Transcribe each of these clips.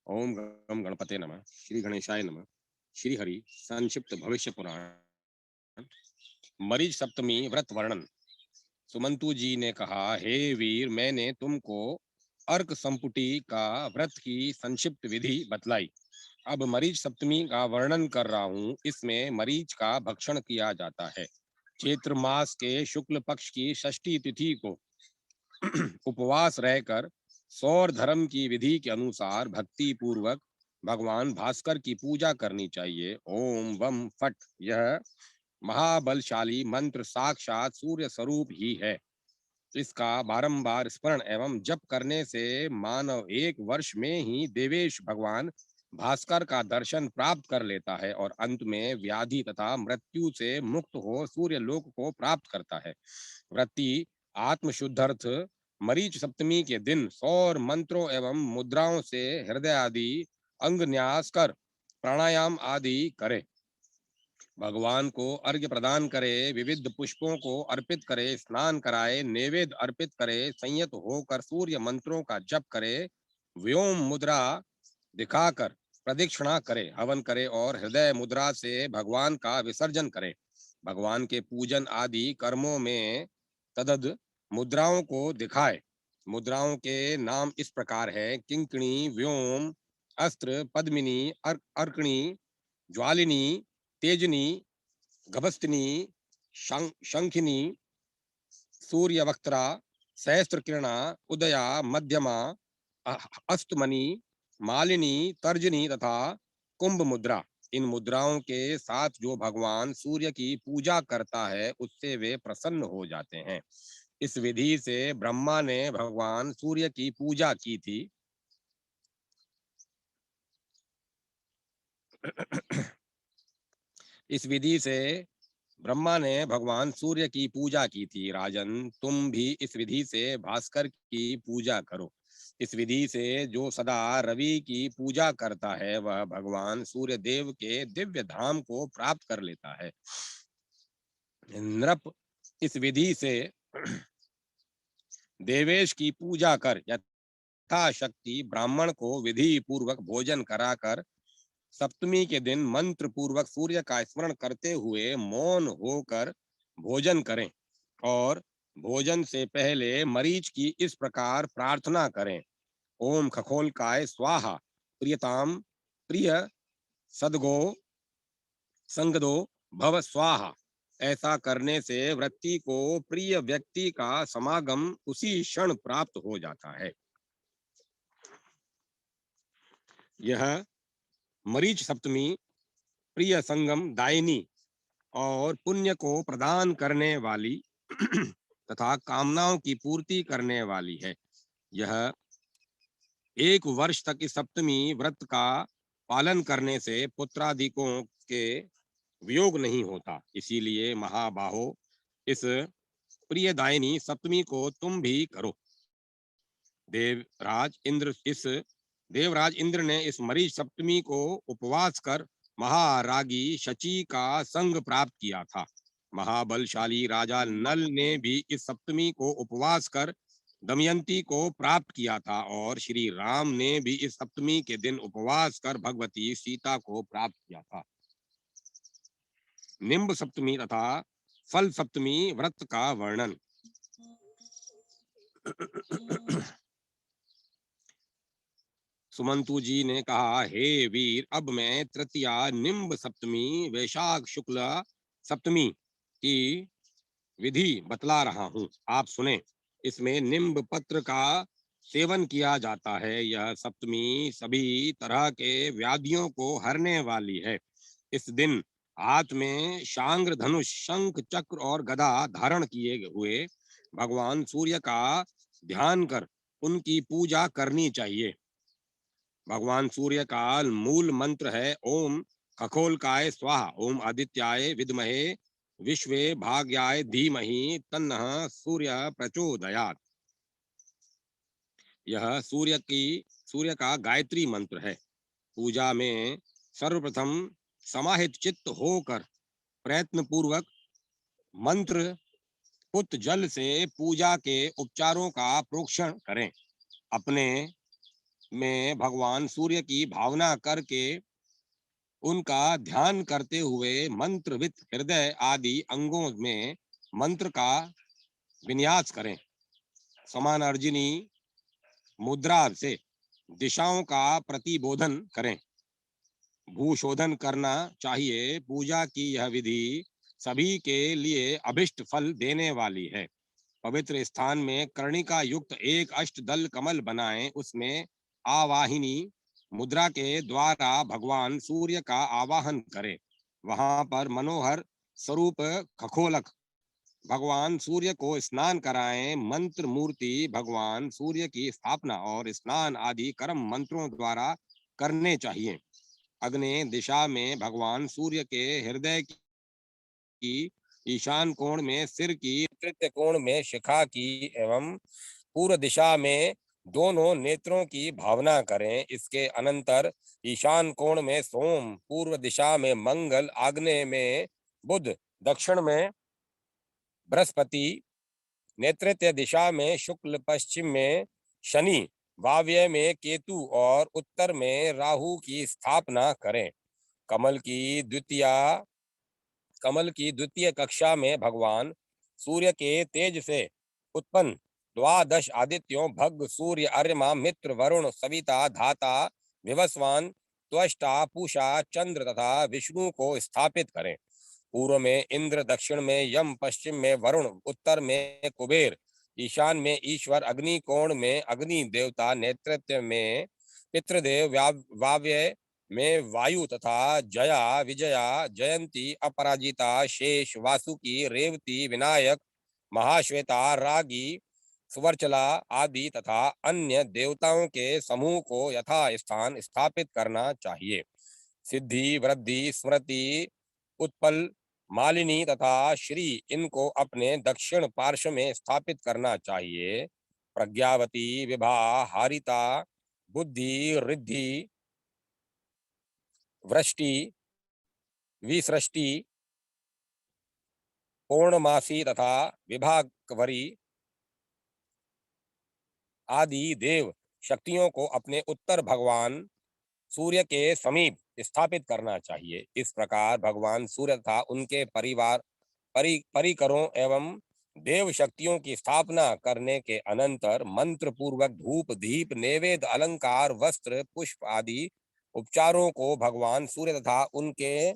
ओम गम गणपते नमः। श्री गणेशाय नमः। श्री हरि संक्षिप्त भविष्य पुराण। मरीच सप्तमी व्रत वर्णन। सुमंतु जी ने कहा, हे वीर, मैंने तुमको अर्क संपुटी का व्रत की संक्षिप्त विधि बतलाई। अब मरीच सप्तमी का वर्णन कर रहा हूँ। इसमें मरीच का भक्षण किया जाता है। चैत्र मास के शुक्ल पक्ष की षष्ठी तिथि को उपवास रहकर सौर धर्म की विधि के अनुसार भक्ति पूर्वक भगवान भास्कर की पूजा करनी चाहिए। ओम वम फट, यह महाबलशाली मंत्र साक्षात सूर्य स्वरूप ही है। इसका बारंबार स्मरण एवं जप करने से मानव एक वर्ष में ही देवेश भगवान भास्कर का दर्शन प्राप्त कर लेता है और अंत में व्याधि तथा मृत्यु से मुक्त हो सूर्य लोक को प्राप्त करता है। व्रती आत्मशुद्धर्थ मरीच सप्तमी के दिन सौर मंत्रों एवं मुद्राओं से हृदय आदि अंग न्यास कर प्राणायाम आदि करे, भगवान को अर्घ्य प्रदान करे, विविध पुष्पों को अर्पित करे, स्नान कराए, नैवेद्य अर्पित करे, संयत होकर सूर्य मंत्रों का जप करे, व्योम मुद्रा दिखाकर प्रदक्षिणा करे, हवन करे और हृदय मुद्रा से भगवान का विसर्जन करे। भगवान के पूजन आदि कर्मों में तदद मुद्राओं को दिखाए। मुद्राओं के नाम इस प्रकार है: किंकणी, व्योम, अस्त्र, पद्मिनी, अर्कणी, ज्वालिनी, तेजनी, गभस्तिनी, शंखिनी, सूर्यवक्त्रा, सहस्त्रकिरणा, उदया, मध्यमा, अस्तमनी, मालिनी, तर्जनी तथा कुंभ मुद्रा। इन मुद्राओं के साथ जो भगवान सूर्य की पूजा करता है उससे वे प्रसन्न हो जाते हैं। इस विधि से ब्रह्मा ने भगवान सूर्य की पूजा की थी। इस विधि से ब्रह्मा ने भगवान सूर्य की पूजा की थी। राजन, तुम भी इस विधि से भास्कर की पूजा करो। इस विधि से जो सदा रवि की पूजा करता है वह भगवान सूर्य देव के दिव्य धाम को प्राप्त कर लेता है। नृप, इस विधि से देवेश की पूजा कर यथाशक्ति ब्राह्मण को विधि पूर्वक भोजन कराकर सप्तमी के दिन मंत्र पूर्वक सूर्य का स्मरण करते हुए मौन होकर भोजन करें और भोजन से पहले मरीच की इस प्रकार प्रार्थना करें: ओम खखोलकाय स्वाहा, प्रियताम प्रिय सदगो संगदो भव स्वाहा। ऐसा करने से व्यक्ति को प्रिय व्यक्ति का समागम उसी क्षण प्राप्त हो जाता है। यह मरीच सप्तमी प्रिय संगम दायिनी और पुण्य को प्रदान करने वाली तथा कामनाओं की पूर्ति करने वाली है। यह एक वर्ष तक इस सप्तमी व्रत का पालन करने से पुत्रादिकों के वियोग नहीं होता। इसीलिए महाबाहो, इस प्रियदायिनी सप्तमी को तुम भी करो। देवराज इंद्र ने इस मरीच सप्तमी को उपवास कर महारागी शची का संग प्राप्त किया था। महाबलशाली राजा नल ने भी इस सप्तमी को उपवास कर दमयंती को प्राप्त किया था और श्री राम ने भी इस सप्तमी के दिन उपवास कर भगवती सीता को प्राप्त किया था। निम्ब सप्तमी तथा फल सप्तमी व्रत का वर्णन। सुमंतु जी ने कहा, हे वीर, अब मैं तृतीया निम्ब सप्तमी वैशाख शुक्ल सप्तमी की विधि बतला रहा हूँ, आप सुने। इसमें निम्ब पत्र का सेवन किया जाता है। यह सप्तमी सभी तरह के व्याधियों को हरने वाली है। इस दिन हाथ में शांग्र, धनुष, शंख, चक्र और गदा धारण किए हुए भगवान सूर्य का ध्यान कर उनकी पूजा करनी चाहिए। भगवान सूर्य का मूल मंत्र है ओम खगोलकाय स्वाहा, ओम आदित्याय विद्महे विश्वे भाग्याय धीमहि तन्नः सूर्य प्रचोदयात्। यह सूर्य का गायत्री मंत्र है। पूजा में सर्वप्रथम समाहित चित्त होकर प्रयत्न पूर्वक मंत्र पुत जल से पूजा के उपचारों का प्रोक्षण करें। अपने में भगवान सूर्य की भावना करके उनका ध्यान करते हुए मंत्रवित हृदय आदि अंगों में मंत्र का विन्यास करें। समानार्जिनी मुद्रा से दिशाओं का प्रतिबोधन करें। भूशोधन करना चाहिए। पूजा की यह विधि सभी के लिए अभिष्ट फल देने वाली है। पवित्र स्थान में कर्णिका युक्त एक अष्टदल कमल बनाएं। उसमें आवाहिनी मुद्रा के द्वारा भगवान सूर्य का आवाहन करें। वहां पर मनोहर स्वरूप खखोलक भगवान सूर्य को स्नान कराएं। मंत्र मूर्ति भगवान सूर्य की स्थापना और स्नान आदि कर्म मंत्रों द्वारा करने चाहिए। अग्नि दिशा में भगवान सूर्य के हृदय की ईशान कोण में सिर की, तृतीय कोण में शिखा की एवं पूर्व दिशा में दोनों नेत्रों की भावना करें। इसके अनंतर ईशान कोण में सोम, पूर्व दिशा में मंगल, आग्नेय में बुध, दक्षिण में बृहस्पति, नैऋत्य दिशा में शुक्ल, पश्चिम में शनि, वायव्य में केतु और उत्तर में राहु की स्थापना करें। कमल की द्वितीय कक्षा में भगवान सूर्य के तेज से उत्पन्न द्वादश आदित्यों भग, सूर्य, अर्यमा, मित्र, वरुण, सविता, धाता, विवस्वान, त्वष्टा, पूषा, चंद्र तथा विष्णु को स्थापित करें। पूर्व में इंद्र, दक्षिण में यम, पश्चिम में वरुण, उत्तर में कुबेर, ईशान में ईश्वर, अग्नि कोण में अग्नि देवता, नैऋत्य में पितृदेव, वाव्य में वायु तथा जया, विजया, जयंती, अपराजिता, शेष, वासुकी, रेवती, विनायक, महाश्वेता, रागी, सुवर्चला आदि तथा अन्य देवताओं के समूह को यथा स्थान स्थापित करना चाहिए। सिद्धि, वृद्धि, स्मृति, उत्पल, मालिनी तथा श्री इनको अपने दक्षिण पार्श्व में स्थापित करना चाहिए। प्रज्ञावती, विभा, हारिता, बुद्धि, रिद्धि, वृष्टि, विसृष्टि, पूर्णमासी तथा विभागवरी आदि देव शक्तियों को अपने उत्तर भगवान सूर्य के समीप स्थापित करना चाहिए। इस प्रकार भगवान सूर्य तथा उनके परिकरों एवं देव शक्तियों की स्थापना करने के अनंतर मंत्र पूर्वक धूप, दीप, नैवेद्य, अलंकार, वस्त्र, पुष्प आदि उपचारों को भगवान सूर्य तथा उनके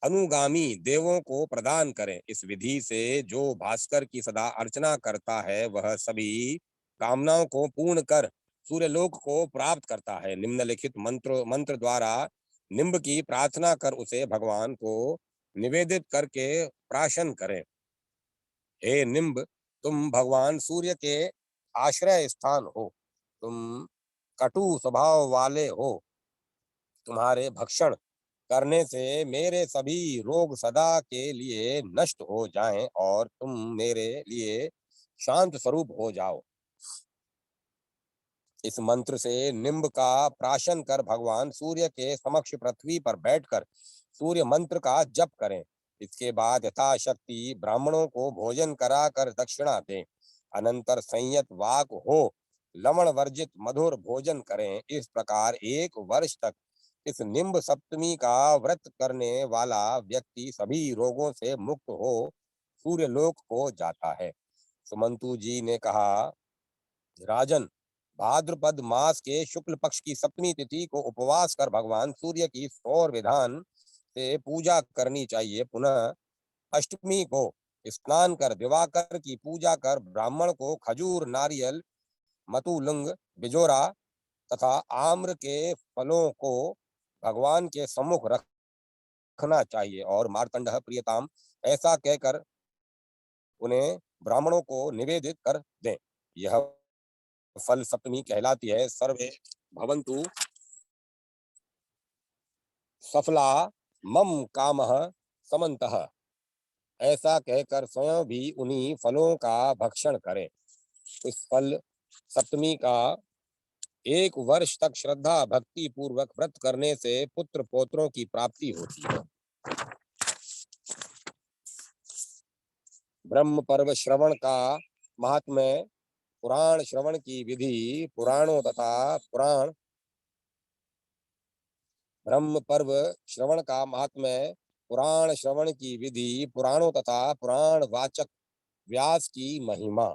अनुगामी देवों को प्रदान करें। इस विधि से जो भास्कर की सदा अर्चना करता है वह सभी कामनाओं को पूर्ण कर सूर्यलोक को प्राप्त करता है। निम्नलिखित मंत्र द्वारा निम्ब की प्रार्थना कर उसे भगवान को निवेदित करके प्राशन करें। हे निम्ब, तुम भगवान सूर्य के आश्रय स्थान हो। तुम कटु स्वभाव वाले हो। तुम्हारे भक्षण करने से मेरे सभी रोग सदा के लिए नष्ट हो जाएं और तुम मेरे लिए शांत स्वरूप हो जाओ। इस मंत्र से निम्ब का प्राशन कर भगवान सूर्य के समक्ष पृथ्वी पर बैठकर सूर्य मंत्र का जप करें। इसके बाद यथाशक्ति ब्राह्मणों को भोजन कराकर दक्षिणा दें। अनंतर संयत वाक हो लवण वर्जित मधुर भोजन करें। इस प्रकार 1 वर्ष तक इस निम्ब सप्तमी का व्रत करने वाला व्यक्ति सभी रोगों से मुक्त हो सूर्यलोक को जाता है। सुमंतु जी ने कहा, राजन, भाद्रपद मास के शुक्ल पक्ष की सप्तमी तिथि को उपवास कर भगवान सूर्य की सौर विधान से पूजा करनी चाहिए। पुनः अष्टमी को स्नान कर दिवाकर की पूजा कर ब्राह्मण को खजूर, नारियल, मतुलंग, बिजोरा तथा आम्र के फलों को भगवान के सम्मुख रखना चाहिए और मार्तंड प्रियताम ऐसा कहकर उन्हें ब्राह्मणों को निवेदित कर दें। यह फल सप्तमी कहलाती है। सर्वे भवन्तु सफला मम कामः समन्तः ऐसा कहकर स्वयं भी उन्हीं फलों का भक्षण करें। इस फल सप्तमी का 1 वर्ष तक श्रद्धा भक्ति पूर्वक व्रत करने से पुत्र पौत्रों की प्राप्ति होती है। ब्रह्म पर्व श्रवण का महात्म्य पुराण श्रवण की विधि पुराणों तथा पुराण ब्रह्म पर्व श्रवण का महात्म्य, पुराण श्रवण की विधि पुराणों तथा पुराण वाचक व्यास की महिमा।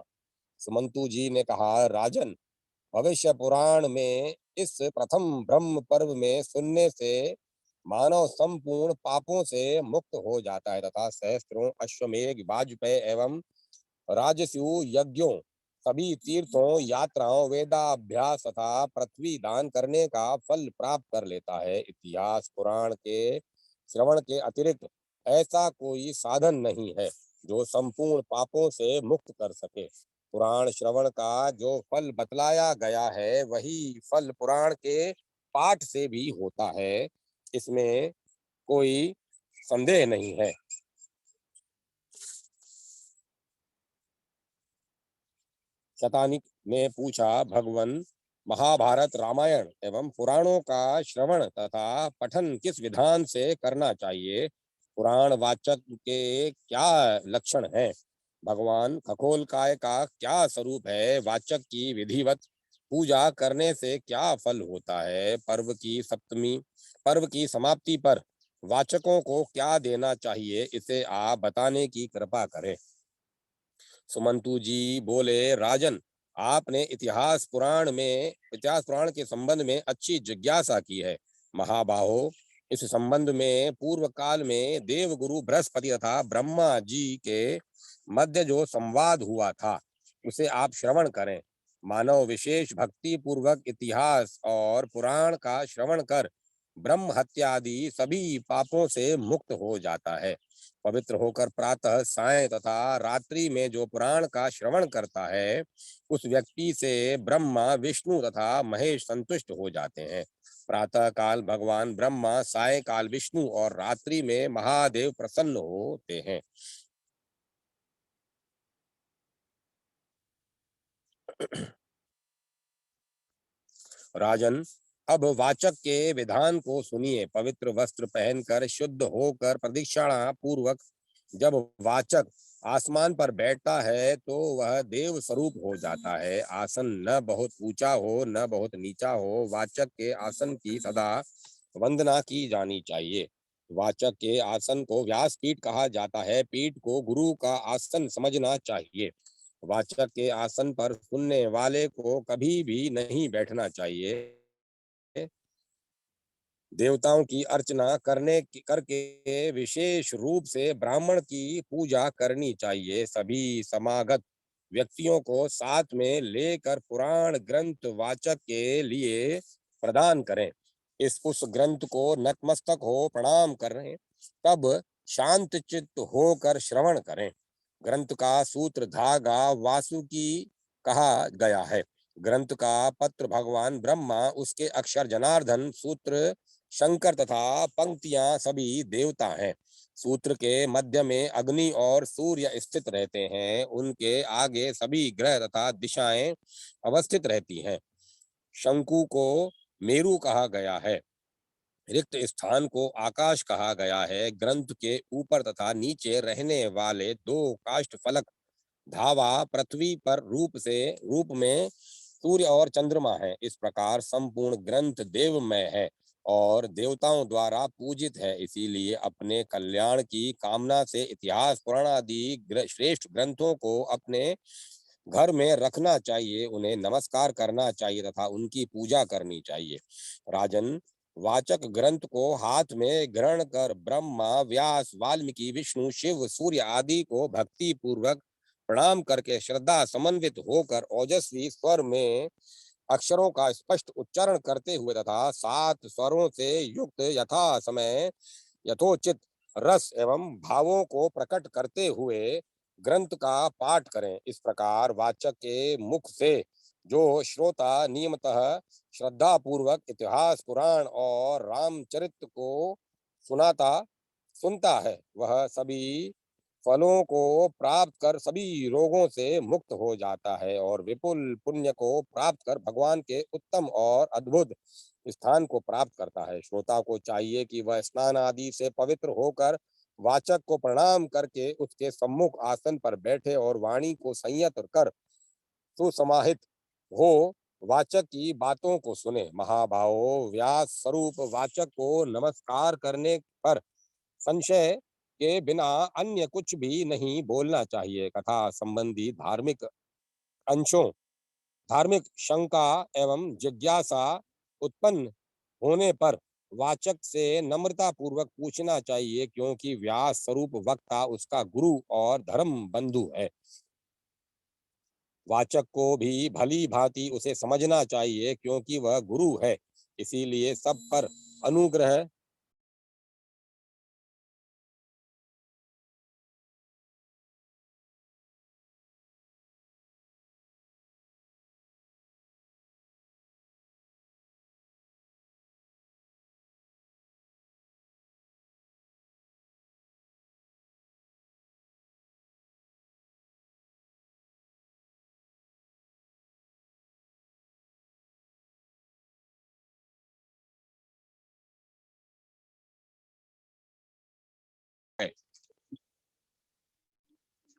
सुमंतु जी ने कहा, राजन, भविष्य पुराण में इस प्रथम ब्रह्म पर्व में सुनने से मानव संपूर्ण पापों से मुक्त हो जाता है तथा सहस्त्रों अश्वमेघ वाजपेय एवं राजस्यु यज्ञों, सभी तीर्थों, यात्राओं, वेदाभ्यास तथा पृथ्वी दान करने का फल प्राप्त कर लेता है। इतिहास पुराण के श्रवण के अतिरिक्त ऐसा कोई साधन नहीं है जो संपूर्ण पापों से मुक्त कर सके। पुराण श्रवण का जो फल बतलाया गया है वही फल पुराण के पाठ से भी होता है, इसमें कोई संदेह नहीं है। शतानिक ने पूछा, भगवन, महाभारत, रामायण एवं पुराणों का श्रवण तथा पठन किस विधान से करना चाहिए? पुराण वाचक के क्या लक्षण हैं? भगवान खगोलकाय का क्या स्वरूप है? वाचक की विधिवत पूजा करने से क्या फल होता है? पर्व की समाप्ति पर वाचकों को क्या देना चाहिए, इसे आप बताने की कृपा करें। सुमंतु जी बोले, राजन, आपने इतिहास पुराण के संबंध में अच्छी जिज्ञासा की है। महाबाहो, इस संबंध में पूर्व काल में देवगुरु बृहस्पति तथा ब्रह्मा जी के मध्य जो संवाद हुआ था उसे आप श्रवण करें। मानव विशेष भक्ति पूर्वक इतिहास और पुराण का श्रवण कर ब्रह्म हत्या आदि सभी पापों से मुक्त हो जाता है। पवित्र होकर प्रातः, सायं तथा रात्रि में जो पुराण का श्रवण करता है उस व्यक्ति से ब्रह्मा, विष्णु तथा महेश संतुष्ट हो जाते हैं। प्रातः काल भगवान ब्रह्मा, सायं काल विष्णु और रात्रि में महादेव प्रसन्न होते हैं। राजन, अब वाचक के विधान को सुनिए। पवित्र वस्त्र पहनकर शुद्ध होकर प्रदक्षिणा पूर्वक जब वाचक आसमान पर बैठता है तो वह देव स्वरूप हो जाता है। आसन न बहुत ऊंचा हो न बहुत नीचा हो, वाचक के आसन की सदा वंदना की जानी चाहिए। वाचक के आसन को व्यासपीठ कहा जाता है। पीठ को गुरु का आसन समझना चाहिए। वाचक के आसन पर सुनने वाले को कभी भी नहीं बैठना चाहिए। देवताओं की अर्चना करके विशेष रूप से ब्राह्मण की पूजा करनी चाहिए। सभी समागत व्यक्तियों को साथ में लेकर पुराण ग्रंथ वाचक के लिए प्रदान करें। इस उस ग्रंथ को नतमस्तक हो प्रणाम करें, तब शांत चित्त होकर श्रवण करें। ग्रंथ का सूत्र धागा वासुकी कहा गया है। ग्रंथ का पत्र भगवान ब्रह्मा, उसके अक्षर जनार्दन, सूत्र शंकर तथा पंक्तियां सभी देवता हैं। सूत्र के मध्य में अग्नि और सूर्य स्थित रहते हैं। उनके आगे सभी ग्रह तथा दिशाएं अवस्थित रहती हैं। शंकु को मेरु कहा गया है। रिक्त स्थान को आकाश कहा गया है। ग्रंथ के ऊपर तथा नीचे रहने वाले दो काष्ठ फलक धावा पृथ्वी पर रूप में सूर्य और चंद्रमा है। इस प्रकार संपूर्ण ग्रंथ देवमय है और देवताओं द्वारा पूजित है। इसीलिए अपने कल्याण की कामना से इतिहास पुराण आदि श्रेष्ठ ग्रंथों को अपने घर में रखना चाहिए, उन्हें नमस्कार करना चाहिए तथा उनकी पूजा करनी चाहिए। राजन, वाचक ग्रंथ को हाथ में ग्रहण कर ब्रह्मा, व्यास, वाल्मीकि, विष्णु, शिव, सूर्य आदि को भक्ति पूर्वक प्रणाम करके श्रद्धा समन्वित होकर ओजस्वी स्वर में अक्षरों का स्पष्ट उच्चारण करते हुए तथा 7 स्वरों से युक्त यथा समय यथोचित रस एवं भावों को प्रकट करते हुए ग्रंथ का पाठ करें। इस प्रकार वाचक के मुख से जो श्रोता नियमतः श्रद्धा पूर्वक इतिहास पुराण और रामचरित को सुनाता सुनता है, वह सभी फलों को प्राप्त कर सभी रोगों से मुक्त हो जाता है और विपुल पुण्य को प्राप्त कर भगवान के उत्तम और अद्भुत स्थान को प्राप्त करता है। श्रोता को चाहिए कि वह स्नान आदि से पवित्र होकर वाचक को प्रणाम करके उसके सम्मुख आसन पर बैठे और वाणी को संयत कर सुसमाहित हो, वाचक की बातों को सुने। महाभावो, व्यास स्वरूप वाचक को नमस्कार करने पर संशय के बिना अन्य कुछ भी नहीं बोलना चाहिए। कथा संबंधी अंशों धार्मिक शंका एवं जिज्ञासा उत्पन्न होने पर वाचक से नम्रता पूर्वक पूछना चाहिए, क्योंकि व्यास स्वरूप वक्ता उसका गुरु और धर्म बंधु है। वाचक को भी भली भांति उसे समझना चाहिए, क्योंकि वह गुरु है, इसीलिए सब पर अनुग्रह है।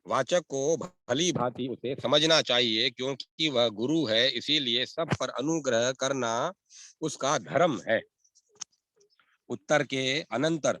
वाचक को भली भांति उसे समझना चाहिए, क्योंकि वह गुरु है, इसीलिए सब पर अनुग्रह करना उसका धर्म है। उत्तर के अनंतर